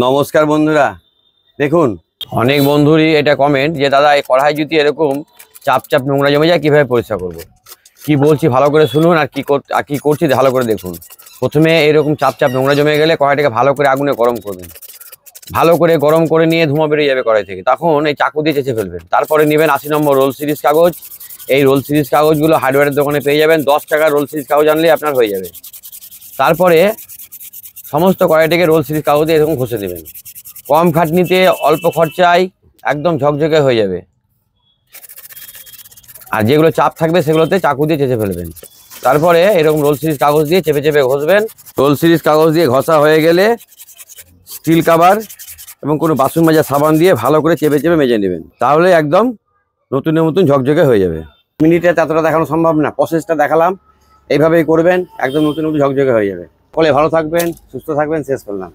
নমস্কার বন্ধুরা, দেখুন অনেক বন্ধুরই এটা কমেন্ট যে দাদা এই কড়াই যদি এরকম চাপ চাপ নোংরা জমে যায় কিভাবে পরিষ্কার করব। কি বলছি ভালো করে শুনুন, আর কি করছি ভালো করে দেখুন। প্রথমে এরকম চাপ চাপ নোংরা জমে গেলে কড়াইটাকে ভালো করে আগুনে গরম করবেন। ভালো করে গরম করে নিয়ে ধোঁয়া বেরিয়ে যাবে কড়াই থেকে, তখন এই চাকু দিয়ে চেঁচে ফেলবেন। তারপরে নেবেন 80 নম্বর রোল সিরিজ কাগজ। এই রোল সিরিজ কাগজগুলো হার্ডওয়্যারের দোকানে পেয়ে যাবেন। 10 টাকার রোল সিরিজ কাগজ আনলে আপনার হয়ে যাবে। তারপরে সমস্ত কড়াইটাকে রোল সিরিজ কাগজে এরকম ঘষে দেবেন। কম খাটনিতে অল্প খরচায় একদম ঝকঝকে হয়ে যাবে। আর যেগুলো চাপ থাকবে সেগুলোতে চাকু দিয়ে চেঁচে ফেলবেন। তারপরে এরকম রোল সিরিজ কাগজ দিয়ে চেপে চেপে ঘষবেন। রোল সিরিজ কাগজ দিয়ে ঘষা হয়ে গেলে স্টিল কাভার এবং কোনো বাসন মাজা সাবান দিয়ে ভালো করে চেপে চেপে মেজে নেবেন। তাহলে একদম নতুনের মতন ঝকঝকে হয়ে যাবে। মিনিটে এতটা দেখানো সম্ভব না, প্রসেসটা দেখালাম, এইভাবেই করবেন, একদম নতুন ঝকঝকে হয়ে যাবে। ফলে ভালো থাকবেন, সুস্থ থাকবেন, শেষ করলাম।